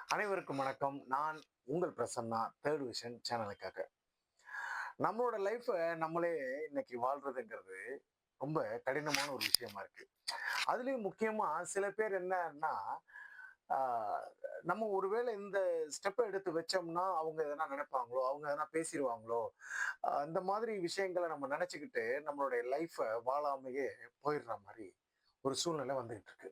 அனைவருக்கும் வணக்கம். நான் உங்கள் பிரசன்னா தேர்ட் விஷன் சேனலுக்காக. நம்மளோட லைஃப்ப நம்மளே இன்னைக்கு வாழ்றதுங்கிறது ரொம்ப கடினமான ஒரு விஷயமா இருக்கு. அதுலயும் முக்கியமா சில பேர் என்னன்னா, ஆ நம்ம ஒருவேளை இந்த ஸ்டெப்ப எடுத்து வச்சோம்னா, அவங்க எதனா நெனைப்பாங்களோ, அவங்க எதனா பேசிருவாங்களோ, இந்த மாதிரி விஷயங்கள நம்ம நெனச்சுக்கிட்டு நம்மளுடைய லைஃப்ப வாழாமயே போயிடுற மாரி ஒரு சூழ்நிலை வந்துகிட்டு இருக்கு.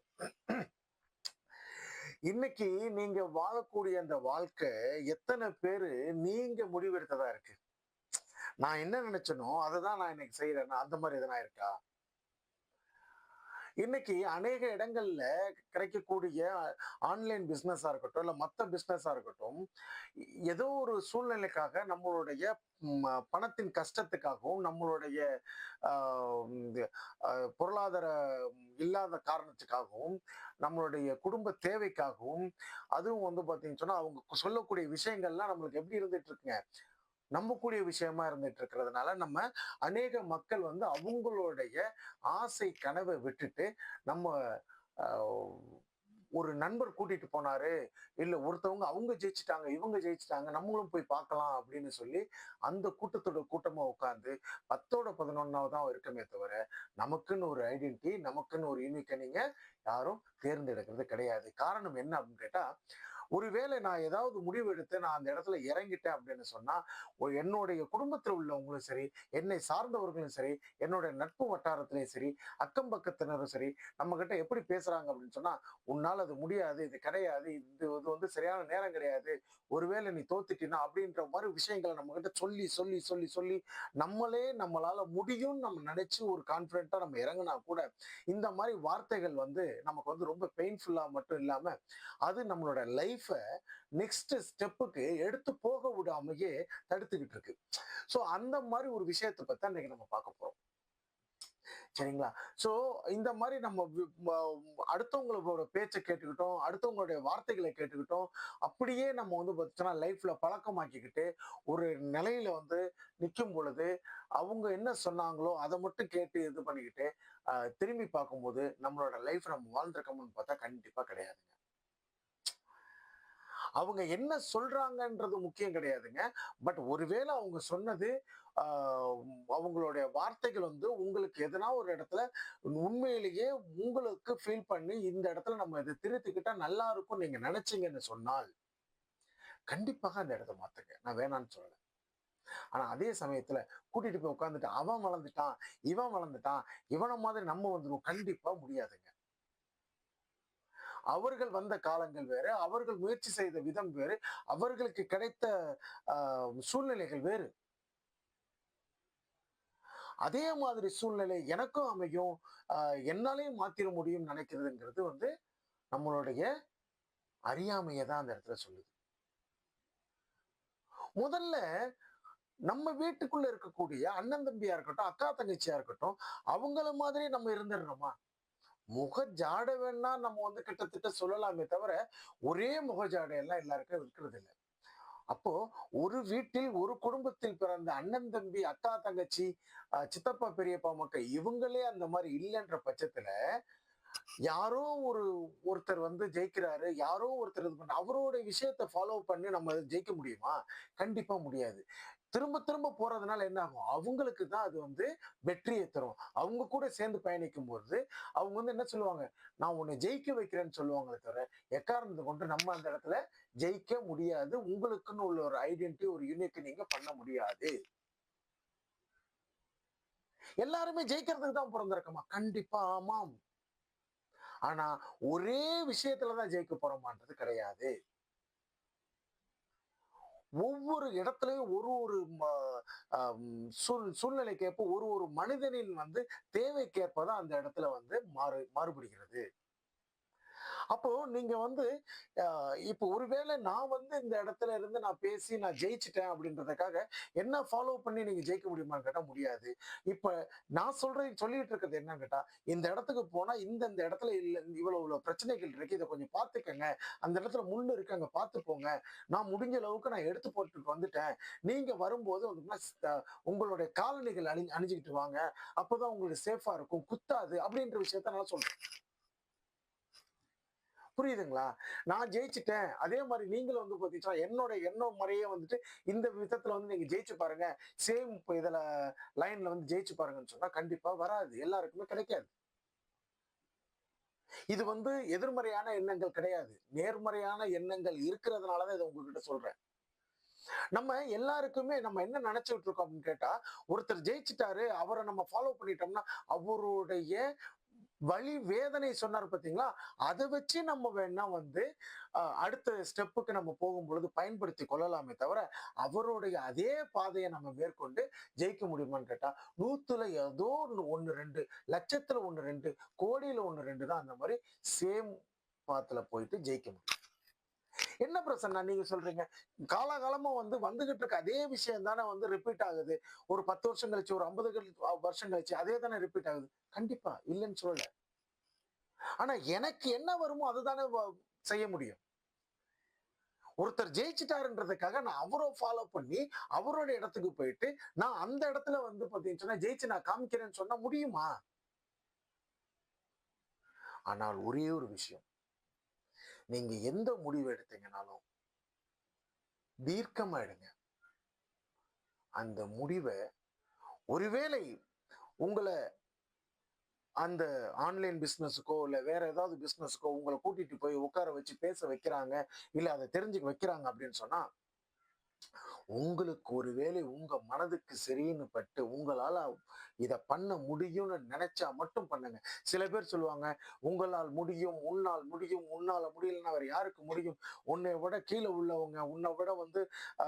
இன்னைக்கு நீங்க வாழக்கூடிய அந்த வாழ்க்கை எத்தன பேரு நீங்க முடிவெடுத்ததா இருக்கு? நான் என்ன நினைச்சேனோ, அததான் நான் இன்னைக்கு செய்றேன்னா, அந்த மாரி எதனா இருக்கா? இன்னைக்கு அநேக இடங்கள்ல கிடைக்கக்கூடிய ஆன்லைன் பிசினஸா இருக்கட்டும், இல்ல மத்த பிசினஸா இருக்கட்டும், ஏதோ ஒரு சூழ்நிலைக்காக நம்மளுடைய பணத்தின் கஷ்டத்துக்காகவும், நம்மளுடைய அ இந்த பொருளாதார இல்லாத காரணத்துக்காகவும், நம்மளுடைய குடும்ப தேவைக்காகவும், அதுவும் வந்து பார்த்தீங்கன்னு சொன்னா, அவங்க சொல்லக்கூடிய விஷயங்கள்லாம் நம்மளுக்கு எப்படி இருந்துட்டு இருக்குங்க, நம்பக்கூடிய விஷயமா இருந்துட்டு இருக்கிறதுனால, நம்ம அநேக மக்கள் வந்து அவங்களுடைய ஆசை கனவ விட்டுட்டு, நம்ம அ ஒரு நண்பர் கூட்டிட்டு போனாரு, இல்ல ஒருத்தவங்க அவங்க ஜெயிச்சுட்டாங்க, இவங்க ஜெயிச்சுட்டாங்க, நம்மளும் போய் பார்க்கலாம் அப்படின்னு சொல்லி, அந்த கூட்டத்தோட கூட்டமா உட்கார்ந்து 10ஓட 11ஆவதா இருக்கமே தவிர, நமக்குன்னு ஒரு ஐடென்டிட்டி, நமக்குன்னு ஒரு யூனிக்க நீங்க யாரும் தேர்ந்தெடுக்கிறது கிடையாது. காரணம் என்ன அப்படின்னு கேட்டா, ஒருவேளை நான் ஏதாவது முடிவு எடுத்து நான் அந்த இடத்துல இறங்கிட்டேன் அப்படின்னு சொன்னா, என்னுடைய குடும்பத்தில உள்ளவங்களும் சரி, என்னை சார்ந்தவர்களும் சரி, என்னுடைய நட்பு வட்டாரத்திலயும் சரி, அக்கம் பக்கத்தினரும் சரி, நம்மகிட்ட எப்படி பேசுறாங்க அப்படின்னு சொன்னா, "உன்னால அது முடியாது. இது கிடையாது. இது வந்து சரியான நேரம் கிடையாது. ஒருவேளை நீ தோத்துட்டீன்னா" அப்படின்ற மாரி விஷயங்கள நம்மகிட்ட சொல்லி, சொல்லி, சொல்லி, சொல்லி நம்மளே நம்மளால முடியும்னு நம்ம நினைச்சு ஒரு கான்ஃபிடென்ட்டா நம்ம இறங்குனா கூட, இந்த மாரி வார்த்தைகள் வந்து நமக்கு வந்து ரொம்ப பெயின்ஃபுல்லா மட்டும் இல்லாம, அது நம்மளோட லைஃப நெக்ஸ்ட் ஸ்டெப்புக்கு எடுத்து போக விடாமயே தடுத்துக்கிட்டு இருக்கு. சோ அந்த மாரி ஒரு விஷயத்த பத்தி தான் இன்னைக்கு நம்ம பார்க்க போறோம். சரிங்களா? சோ இந்த மாரி நம்ம அடுத்தவங்களோட பேச்ச கேட்டுக்கிட்டோம், அடுத்தவங்களுடைய வார்த்தைகள கேட்டுக்கிட்டோம், அப்படியே நம்ம வந்து பார்த்தீங்கன்னா லைஃப்ல பழக்கமாக்கிக்கிட்டு, ஒரு நிலையில வந்து நிக்கும் பொழுது, அவங்க என்ன சொன்னாங்களோ அத மட்டும் கேட்டு இது பண்ணிக்கிட்டு, திரும்பி பார்க்கும்போது நம்மளோட லைஃப் நம்ம வாழ்ந்திருக்கோமான்னு பார்த்தா கண்டிப்பா கிடையாதுங்க. அவங்க என்ன சொல்றாங்கன்றது முக்கியம் கிடையாதுங்க. பட் ஒருவேள அவங்க சொன்னது, ஆ அவங்களுடைய வார்த்தைகள் வந்து உங்களுக்கு எதனா ஒரு இடத்துல உண்மையிலேயே உங்களுக்கு ஃபீல் பண்ணி, இந்த இடத்துல நம்ம இத திருத்திக்கிட்டா நல்லா இருக்கும்னு நீங்க நினைச்சீங்கன்னு சொன்னால், கண்டிப்பாக அந்த இடத்த மாத்துங்க. நான் வேணான்னு சொல்லல. ஆனா அதே சமயத்துல கூட்டிட்டு போய் உட்கார்ந்துட்டு, அவன் வளர்ந்துட்டான், இவன் வளர்ந்துட்டான், இவன மாதிரி நம்ம வந்துருவோம். கண்டிப்பா முடியாதுங்க. அவர்கள் வந்த காலங்கள் வேற, அவர்கள் முயற்சி செய்த விதம் வேறு, அவர்களுக்கு கிடைத்த அ சூழ்நிலைகள் வேறு. அதே மாதிரி சூழ்நிலை எனக்கும் அமையும். அ என்னாலயும் மாத்திர முடியும்னு நினைக்கிறதுங்கிறது வந்து, நம்மளுடைய அறியாமைய தான் அந்த இடத்துல சொல்லுது. முதல்ல நம்ம வீட்டுக்குள்ள இருக்கக்கூடிய அண்ணன் தம்பியா இருக்கட்டும், அக்கா தங்கச்சியா இருக்கட்டும், அவங்கள மாதிரி நம்ம இருந்துடுறோமா? முக ஜாடை வேணா நம்ம வந்து கிட்டத்தட்ட சொல்லலாமே தவிர, ஒரே முக ஜாடை எல்லாம் எல்லாருக்கும் இருக்கிறது இல்ல. அப்போ ஒரு வீட்டில், ஒரு குடும்பத்தில் பிறந்த அண்ணன், தம்பி, அக்கா, தங்கச்சி, சித்தப்பா, பெரியப்பா மக்கள் இவங்களே அந்த மாரி இல்லன்ற பட்சத்துல, யாரோ ஒருத்தர் வந்து ஜெயிக்கிறாரு, யாரோ ஒருத்தர் இது அவரோட விஷயத்த ஃபாலோ பண்ணி நம்ம ஜெயிக்க முடியுமா? கண்டிப்பா முடியாது. திரும்ப திரும்ப போறதுனால என்ன ஆகும்? அவங்களுக்கு தான் அது வந்து வெற்றிய தரும். அவங்க கூட சேர்ந்து பயணிக்கும்பொழுது, அவங்க வந்து என்ன சொல்லுவாங்க? "நான் உன்ன ஜெயிக்க வைக்கிறேன்னு" சொல்லுவாங்களே தவிர, எக்காரணத்த கொண்டு நம்ம அந்த இடத்துல ஜெயிக்க முடியாது. உங்களுக்குன்னு உள்ள ஒரு ஐடென்டிட்டி, ஒரு யூனிக் நீங்க பண்ண முடியாது. எல்லாருமே ஜெயிக்கிறதுக்கு தான் பொறந்திருக்கோமா? கண்டிப்பா ஆமாம். ஆனா, ஒரே விஷயத்துல தான் ஜெயிக்க போறோமான்றது கிடையாது. ஒவ்வொரு இடத்துலயும் ஒரு ஒரு ம அம் சூழ்நிலைக்கேற்ப ஒரு ஒரு மனிதனின் வந்து தேவைக்கேற்ப தான் அந்த இடத்துல வந்து மாறுபடுகிறது. அப்போ நீங்க வந்து அ இப்போ ஒருவேளை நான் வந்து இந்த இடத்துல இருந்து நான் பேசி நான் ஜெயிச்சுட்டேன் அப்படின்றதுக்காக, என்ன ஃபாலோ பண்ணி நீங்க ஜெயிக்க முடியுமான்னு கேட்டா முடியாது. இப்ப நான் சொல்லிட்டு இருக்கிறது என்னன்னு கேட்டா, இந்த இடத்துக்கு போனா இந்த இடத்துல இல்ல இவ்வளவு இவ்வளவு பிரச்சனைகள் இருக்கு. இத கொஞ்சம் பார்த்துக்கங்க. அந்த இடத்துல முள்ளு இருக்கு. அங்க பார்த்து போங்க. நான் முடிஞ்ச அளவுக்கு நான் எடுத்து போட்டுட்டு வந்துட்டேன். நீங்க வரும்போது உங்களுடைய காலணிகள் அணிஞ்சுகிட்டு வாங்க. அப்பதான் உங்களுக்கு சேஃபா இருக்கும். குத்தாது அப்படின்ற விஷயத்த நான் சொல்றேன். புரியுதுங்களா? நான் ஜெயிச்சுட்டேன். அதே மாரி நீங்களும் வந்து பார்த்தீங்கன்னா, என்னோட எண்ணம் முறையே வந்துட்டு இந்த விதத்துல வந்து நீங்க ஜெயிச்சு பாருங்க. சேம் இதுல லைன்ல வந்து ஜெயிச்சு பாருங்கன்னு சொன்னா கண்டிப்பா வராது. எல்லாருக்குமே கிடைக்காது. இது வந்து எதிர்மறையான எண்ணங்கள் கிடையாது. நேர்மறையான எண்ணங்கள் இருக்கிறதுனால தான் இத உங்ககிட்ட சொல்றேன். நம்ம எல்லாருக்குமே நம்ம என்ன நெனச்சுட்டு இருக்கோம் அப்படின்னு கேட்டா, ஒருத்தர் ஜெயிச்சுட்டாரு, அவர நம்ம ஃபாலோ பண்ணிட்டோம்னா, அவருடைய வலி, வேதனை சொன்னாரு பார்த்தீங்களா? அத வச்சு நம்ம வேணா வந்து அடுத்த ஸ்டெப்புக்கு நம்ம போகும்பொழுது பயன்படுத்திக் கொள்ளலாமே தவிர, அவருடைய அதே பாதைய நம்ம மேற்கொண்டு ஜெயிக்க முடியுமான்னு கேட்டா, 100ல ஏதோ 1, 2, லட்சத்துல 1, 2, கோடியில 1, 2 தான் அந்த மாரி சேம் பாத்ல போயிட்டு ஜெயிக்க முடியும். என்ன பிரசன்னா நீங்க சொல்றீங்க? காலாகாலமா வந்து வந்துகிட்டு இருக்க அதே விஷயம் தானே வந்து ரிப்பீட் ஆகுது. ஒரு 10 வருஷம் கழிச்சு, ஒரு 50 வருஷம் கழிச்சு அதே தானே ரிப்பீட் ஆகுது. கண்டிப்பா இல்லன்னு சொல்லல. ஆனா எனக்கு என்ன வருமோ அதுதானே செய்ய முடியும். ஒருத்தர் ஜெயிச்சுட்டாருன்றதுக்காக நான் அவர ஃபாலோ பண்ணி, அவரோட இடத்துக்கு போயிட்டு, நான் அந்த இடத்துல வந்து பார்த்தீங்கன்னா, ஜெயிச்சு நான் காமிக்கிறேன்னு சொன்னா முடியுமா? ஆனால் ஒரே ஒரு விஷயம். நீங்க எந்த முடிவு எடுத்தீங்கனாலும், தீர்க்கமா எடுங்க. அந்த முடிவ ஒருவேளை உங்கள அந்த ஆன்லைன் பிசினஸ்க்கோ, இல்ல வேற ஏதாவது பிசினஸ்க்கோ உங்கள கூட்டிட்டு போய் உட்கார வச்சு பேச வைக்கிறாங்க, இல்ல அத தெரிஞ்சுக்க வைக்கிறாங்க அப்படின்னு சொன்னா, உங்களுக்கு ஒருவேளை உங்க மனதுக்கு சரின்னு பட்டு, உங்களால இத பண்ண முடியும்னு நெனச்சா மட்டும் பண்ணுங்க. சில பேர் சொல்லுவாங்க, "உங்களால் முடியும், உன்னால் முடியும், உன்னால முடியலன்னா வேற யாருக்கு முடியும்? உன்னைய விட கீழ உள்ளவங்க, உன்ன விட வந்து அ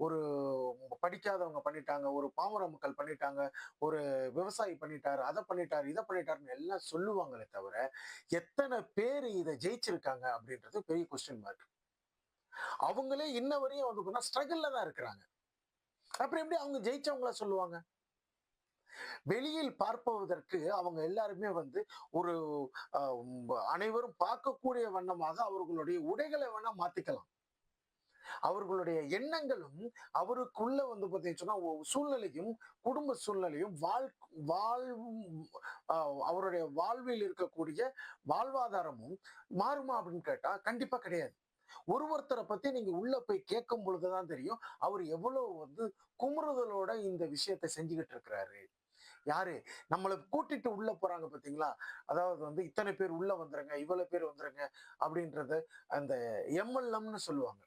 ஒரு படிக்காதவங்க பண்ணிட்டாங்க, ஒரு பாமர மக்கள் பண்ணிட்டாங்க, ஒரு விவசாயி பண்ணிட்டாரு, அத பண்ணிட்டாரு, இத பண்ணிட்டாருன்னு" எல்லாம் சொல்லுவாங்களே தவிர, எத்தன பேரு இத ஜெயிச்சிருக்காங்க அப்படின்றது பெரிய கொஸ்டின் மார்க். அவங்களே இன்ன வரையும் வந்து பார்த்தீங்கன்னா, ஸ்ட்ரகிள்ல தான் இருக்கிறாங்க. அப்புறம் எப்படி அவங்க ஜெயிச்சவங்கள சொல்லுவாங்க? வெளியில் பார்ப்பதற்கு அவங்க எல்லாருமே வந்து ஒரு அ அனைவரும் பார்க்கக்கூடிய வண்ணமாக அவர்களுடைய உடைகள வேணா மாத்திக்கலாம். அவர்களுடைய எண்ணங்களும், அவருக்குள்ள வந்து பார்த்தீங்கன்னு சொன்னா, சூழ்நிலையும், குடும்ப சூழ்நிலையும், வாழ்வும் அ அவருடைய வாழ்வில் இருக்கக்கூடிய வாழ்வாதாரமும் மாறுமா அப்படின்னு கேட்டா, கண்டிப்பா கிடையாது. ஒருத்தர பத்தி நீங்க உள்ள போய் கேட்கும் பொழுது தான் தெரியும். அவரு எவ்வளவு வந்து குமுறுதலோட இந்த விஷயத்த செஞ்சுகிட்டு இருக்கிறாரு. யாரு? நம்மள கூட்டிட்டு உள்ள போறாங்க பார்த்தீங்களா? அதாவது வந்து இத்தனை பேர் உள்ள வந்துருங்க, இவ்வளவு பேர் வந்துருங்க அப்படின்றது அந்த எம்எல்எம்ன்னு சொல்லுவாங்க.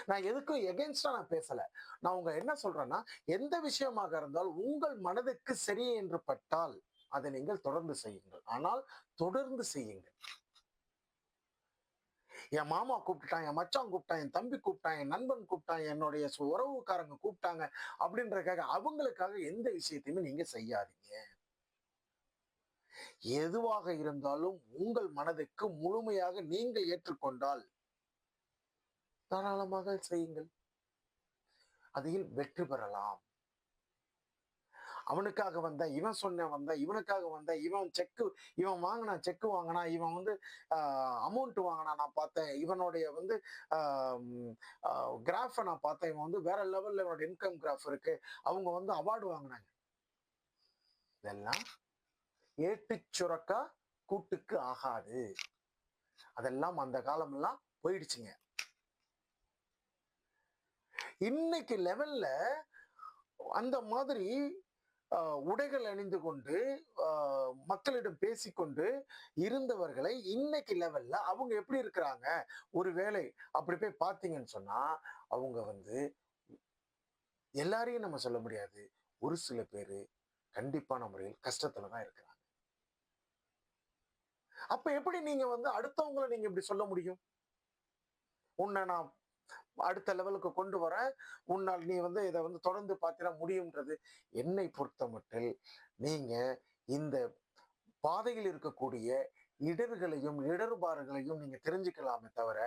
நான் எதுக்கும் எகென்ஸ்டா நான் பேசல. நான் உங்க என்ன சொல்றேன்னா, எந்த விஷயமாக இருந்தாலும் உங்கள் மனதுக்கு சரி என்று பட்டால், அதை நீங்கள் தொடர்ந்து செய்யுங்கள். ஆனால் தொடர்ந்து செய்யுங்கள். என் மாமா கூப்பிட்டுட்டான், என் மச்சான் கூப்பிட்டான், என் தம்பி கூப்பிட்டான், என் நண்பன் கூப்பிட்டான், என்னுடைய உறவுக்காரங்க கூப்பிட்டாங்க அப்படின்றதுக்காக அவங்களுக்காக எந்த விஷயத்தையுமே நீங்க செய்யாதீங்க. எதுவாக இருந்தாலும் உங்கள் மனதுக்கு முழுமையாக நீங்கள் ஏற்றுக்கொண்டால் தாராளமாக செய்யுங்கள். அதில் வெற்றி பெறலாம். அவனுக்காக வந்தேன், இவன் சொன்னேன் வந்தேன், இவனுக்காக வந்தேன், இவன் வாங்குனான், செக் வாங்குனான், இவன் வந்து அ அமௌண்ட் வாங்குனான் நான் பார்த்தேன். இவனுடைய வந்து அ ம் அ கிராஃப்ப நான் பார்த்தேன். இவன் வந்து வேற லெவல்ல இவனோட இன்கம் கிராஃப் இருக்கு. அவங்க வந்து அவார்ட் வாங்குனாங்க. இதெல்லாம் ஏட்டுச் சுரக்கா கூட்டுக்கு ஆகாது. அதெல்லாம் அந்த காலமெல்லாம் போயிடுச்சுங்க. இன்னைக்கு லெவல்ல அந்த மாதிரி அ உடைகள் அணிந்து கொண்டு, அ மக்களிடம் பேசிக்கொண்டு இருந்தவர்களை இன்னைக்கு லெவல்ல அவங்க எப்படி இருக்கிறாங்க? ஒரு வேளை அப்படி போய் பார்த்தீங்கன்னு சொன்னா, அவங்க வந்து எல்லாரையும் நம்ம சொல்ல முடியாது. ஒரு சில பேரு கண்டிப்பான முறையில் கஷ்டத்துல தான் இருக்கிறாங்க. அப்ப எப்படி நீங்க வந்து அடுத்தவங்கள நீங்க இப்படி சொல்ல முடியும்? உன்ன நான் அடுத்த லெவலுக்கு கொண்டு வரேன். உன்னால் நீ வந்து இத வந்து தொடர்ந்து பார்த்தீன்னா முடியும்ன்றது. என்னை பொறுத்தமட்டில் நீங்க இந்த பாதையில் இருக்கக்கூடிய இடர்களையும், இடர்பாடுகளையும் நீங்க தெரிஞ்சுக்கலாமே தவிர,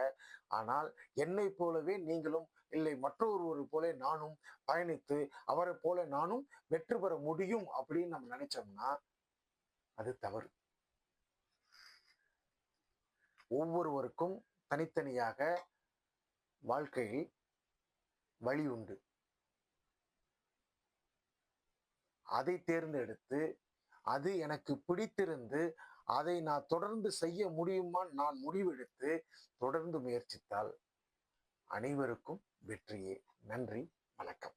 ஆனால் என்னைப் போலவே நீங்களும், இல்லை மற்றொருவரைப் போல நானும் பயணித்து, அவரைப் போல நானும் வெற்றி பெற முடியும் அப்படின்னு நம்ம நெனைச்சோம்னா, அது தவறு. ஒவ்வொருவருக்கும் தனித்தனியாக வாழ்க்கையில் வழி உண்டு. அதை தேர்ந்தெடுத்து, அது எனக்கு பிடித்திருந்து, அதை நான் தொடர்ந்து செய்ய முடியுமான்னு நான் முடிவெடுத்து தொடர்ந்து முயற்சித்தால் அனைவருக்கும் வெற்றியே. நன்றி, வணக்கம்.